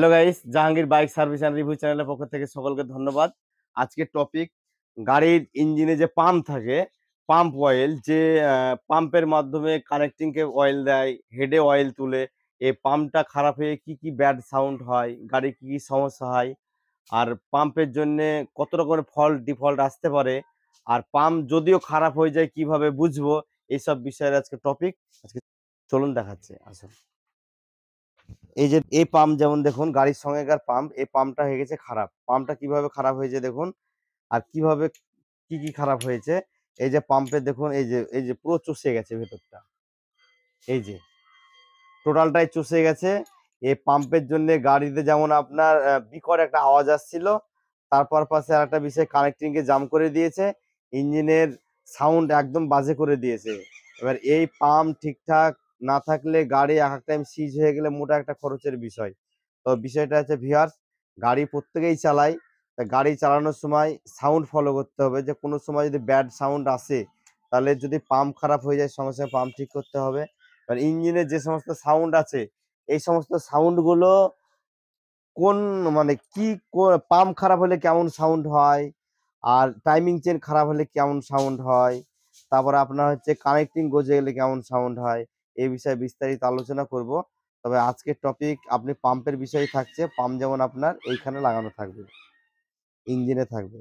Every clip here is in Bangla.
Hello guys, Jahangir bike service and review চ্যানেলের পক্ষ থেকে সকলকে ধন্যবাদ। আজকের টপিক গাড়ির ইঞ্জিনে যে পাম্প থাকে, পাম্প অয়েল যে পাম্পের মাধ্যমে কানেক্টিংকে অয়েল দেয়, হেডে অয়েল তুলে। এই পাম্পটা খারাপ হয়ে কি কি ব্যাড সাউন্ড হয়, গাড়ির কি কি সমস্যা হয়, আর পাম্পের জন্যে কত রকমের ফল্ট ডিফল্ট আসতে পারে, আর পাম্প যদিও খারাপ হয়ে যায় কিভাবে বুঝবো, এইসব বিষয়ের আজকে টপিক। আজকে চলুন দেখাচ্ছে আসুন। এই যে এই পাম্প যেমন দেখুন, গাড়ির সঙ্গেকার পাম্প, এই পাম্পটা হয়ে গেছে খারাপ। পাম্পটা কিভাবে খারাপ হয়েছে দেখুন, আর কিভাবে কি কি খারাপ হয়েছে। এই যে পাম্পে দেখুন, এই যে পুরো চুষে গেছে ভেতরটা, এই যে টোটালটাই চুষে গেছে। এই পাম্পের জন্য গাড়িতে যেমন আপনার বিকট একটা আওয়াজ আসছিল, তারপর পাশে আর একটা বিষয় কানেক্টিং কে জাম করে দিয়েছে, ইঞ্জিনের সাউন্ড একদম বাজে করে দিয়েছে। এবার এই পাম্প ঠিকঠাক না থাকলে গাড়ি এক এক টাইম সিজ হয়ে গেলে মোটা একটা খরচের বিষয়। তো বিষয়টা হচ্ছে ভিউয়ার্স, গাড়ি প্রত্যেকেই চালাই, তা গাড়ি চালানোর সময় সাউন্ড ফলো করতে হবে। যে কোনো সময় যদি ব্যাড সাউন্ড আসে, তাহলে যদি পাম্প খারাপ হয়ে যায় সঙ্গে সঙ্গে পাম্প ঠিক করতে হবে। আর ইঞ্জিনের যে সমস্ত সাউন্ড আছে, এই সমস্ত সাউন্ড গুলো কোন মানে কি, পাম্প খারাপ হলে কেমন সাউন্ড হয়, আর টাইমিং চেন খারাপ হলে কেমন সাউন্ড হয়, তারপরে আপনার হচ্ছে কানেক্টিং গজে গেলে কেমন সাউন্ড হয়, এই বিষয়ে বিস্তারিত আলোচনা করব। তবে আজকের টপিক আপনি পাম্পের বিষয়ে থাকছে। পাম্প যেমন আপনার এইখানে লাগানো থাকবে, ইঞ্জিনে থাকবে।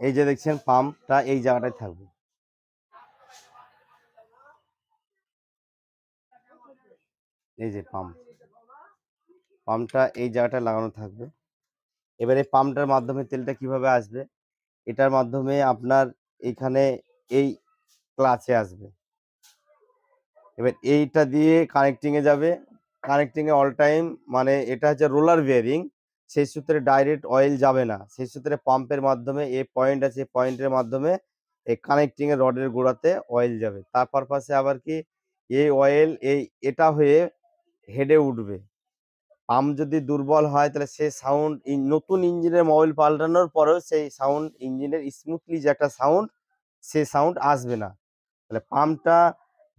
এই যে দেখছেন পাম্পটা এই জায়গাটায় থাকবে, এই যে পাম্পটা এই জায়গাটায় লাগানো থাকবে। এবারে পাম্পটার মাধ্যমে তেলটা কিভাবে আসবে, এটার মাধ্যমে আপনার এইখানে এই ক্লাচে আসবে। এবার এইটা দিয়ে কানেক্টিং এ যাবে। কানেক্টিং এ অল টাইম, মানে এটা হচ্ছে রোলার বিয়ারিং, সেই সূত্রে ডাইরেক্ট অয়েল যাবে না, সেই সূত্রে পাম্পের মাধ্যমে এই পয়েন্ট আছে, পয়েন্টের মাধ্যমে এই কানেক্টিং এর রডের গোড়াতে অয়েল যাবে। তার পারপাসে আবার কি, এই অয়েল এটা হয়ে হেডে উঠবে। পাম্প যদি দুর্বল হয় তাহলে সে সাউন্ড, নতুন ইঞ্জিনের মোবিল পাল্টানোর পরেও সেই সাউন্ড, ইঞ্জিনের স্মুথলি যে একটা সাউন্ড, সে সাউন্ড আসবে না। তাহলে পাম্পটা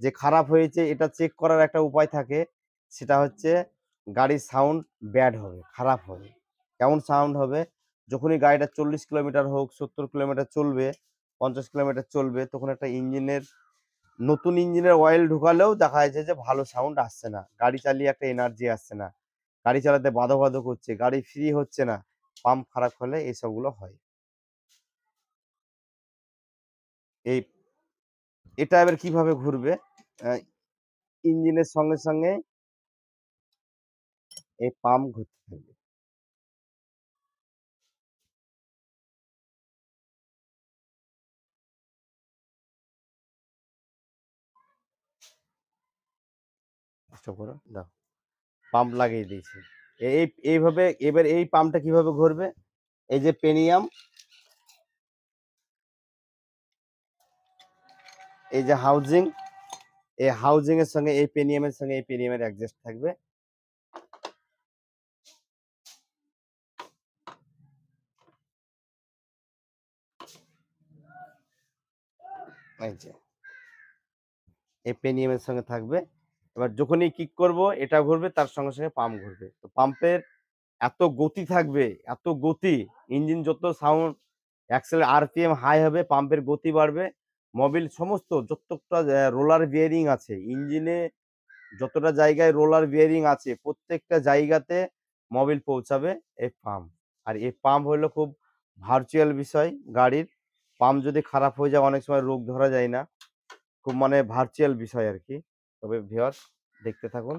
যে খারাপ হয়েছে এটা চেক করার একটা উপায় থাকে, সেটা হচ্ছে গাড়ির সাউন্ড ব্যাড হবে, খারাপ হবে। কেমন সাউন্ড হবে, যখনই গাড়িটা 40 কিলোমিটার হোক, 70 কিলোমিটার চলবে, 50 কিলোমিটার চলবে, তখন একটা ইঞ্জিনের, নতুন ইঞ্জিনের অয়েল ঢুকালেও দেখা যাচ্ছে যে ভালো সাউন্ড আসছে না, গাড়ি চালিয়ে একটা এনার্জি আসছে না, গাড়ি চালাতে বাধো বাধো করছে, গাড়ি ফ্রি হচ্ছে না। পাম্প খারাপ হলে এই সবগুলো হয়। এই এটা এবার কিভাবে ঘুরবে, ইঞ্জিনের সঙ্গে সঙ্গে এই পাম্প ঘুরতে থাকবে। কষ্ট করো, দাও, পাম্প লাগিয়ে দিয়েছি। এই এইভাবে এবার এই পাম্পটা কিভাবে ঘুরবে, এই যে পেনিয়াম, এই যে হাউজিং, এই হাউজিং এর সঙ্গে এই পেনিয়ামের সঙ্গে এই পেনিয়ামের অ্যাডজাস্ট থাকবে। এই যে এই পেনিয়ামের সঙ্গে থাকবে। এবার যখনই কিক করব এটা ঘুরবে, তার সঙ্গে সঙ্গে পাম্প ঘুরবে। তো পাম্পের এত গতি থাকবে, এত গতি, ইঞ্জিন যত সাউন্ড, অ্যাক্সেল আরপিএম হাই হবে, পাম্পের গতি বাড়বে। মোবিল সমস্ত যতটা রোলার বিয়ারিং আছে ইঞ্জিনে, যতটা জায়গায় রোলার বিয়ারিং আছে প্রত্যেকটা জায়গাতে মোবিল পৌঁছাবে এই পাম্প। আর এই পাম্প হলো খুব ভার্চুয়াল বিষয় গাড়ির। পাম্প যদি খারাপ হয়ে যায় অনেক সময় রোগ ধরা যায় না, খুব মানে ভার্চুয়াল বিষয় আর কি। তবে ভিউয়ার্স দেখতে থাকুন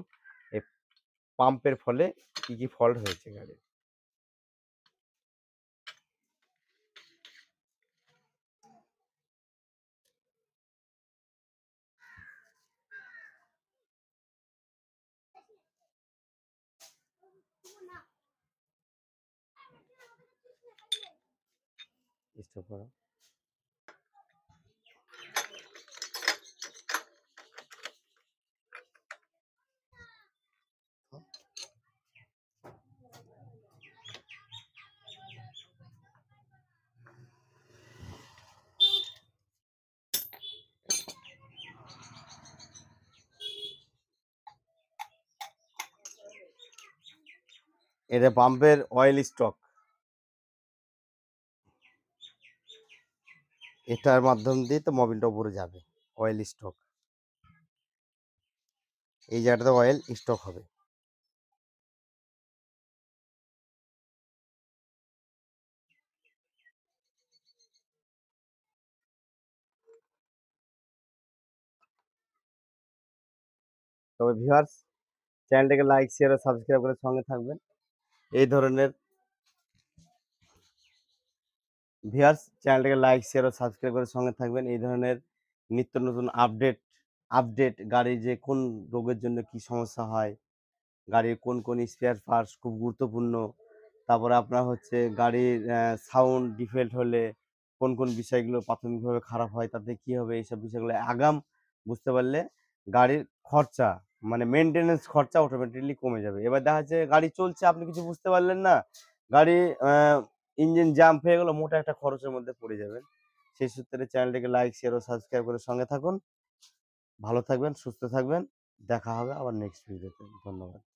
এই পাম্পের ফলে কি কি ফল্ট হয়েছে গাড়ির। স্টপ করো। এটা পাম্পের অয়েল স্টক। এটার মাধ্যম দিয়ে তো মোবিলটা উপরে যাবে। অয়েল স্টক, এই জায়গাটাতে অয়েল স্টক হবে। তবে ভিউয়ার্স, চ্যানেলটাকে লাইক, শেয়ার ও সাবস্ক্রাইব করে সঙ্গে থাকবেন। এই ধরনের চ্যানেলটাকে লাইক, শেয়ার ও সাবস্ক্রাইব করে সঙ্গে থাকবেন। এই ধরনের নিত্য নতুন আপডেট গাড়ির যে কোন রোগের জন্য কি সমস্যা হয়, গাড়ির কোন স্পেয়ার পার্টস খুব গুরুত্বপূর্ণ। তারপরে আপনার হচ্ছে গাড়ির সাউন্ড ডিফেক্ট হলে কোন বিষয়গুলো প্রাথমিকভাবে খারাপ হয়, তাতে কি হবে, এইসব বিষয়গুলো আগাম বুঝতে পারলে গাড়ির খরচা মানে মেইনটেন্যান্স খরচা অটোমেটিক্যালি কমে যাবে। এবার দেখা যাচ্ছে গাড়ি চলছে, আপনি কিছু বুঝতে পারলেন না, গাড়ি ইঞ্জিন জাম্প হয়ে গেল, মোটা একটা খরচের মধ্যে পড়ে যাবেন। সেই সূত্রে চ্যানেলটিকে লাইক, শেয়ার ও সাবস্ক্রাইব করে সঙ্গে থাকুন। ভালো থাকবেন, সুস্থ থাকবেন। দেখা হবে আবার নেক্সট ভিডিওতে। ধন্যবাদ।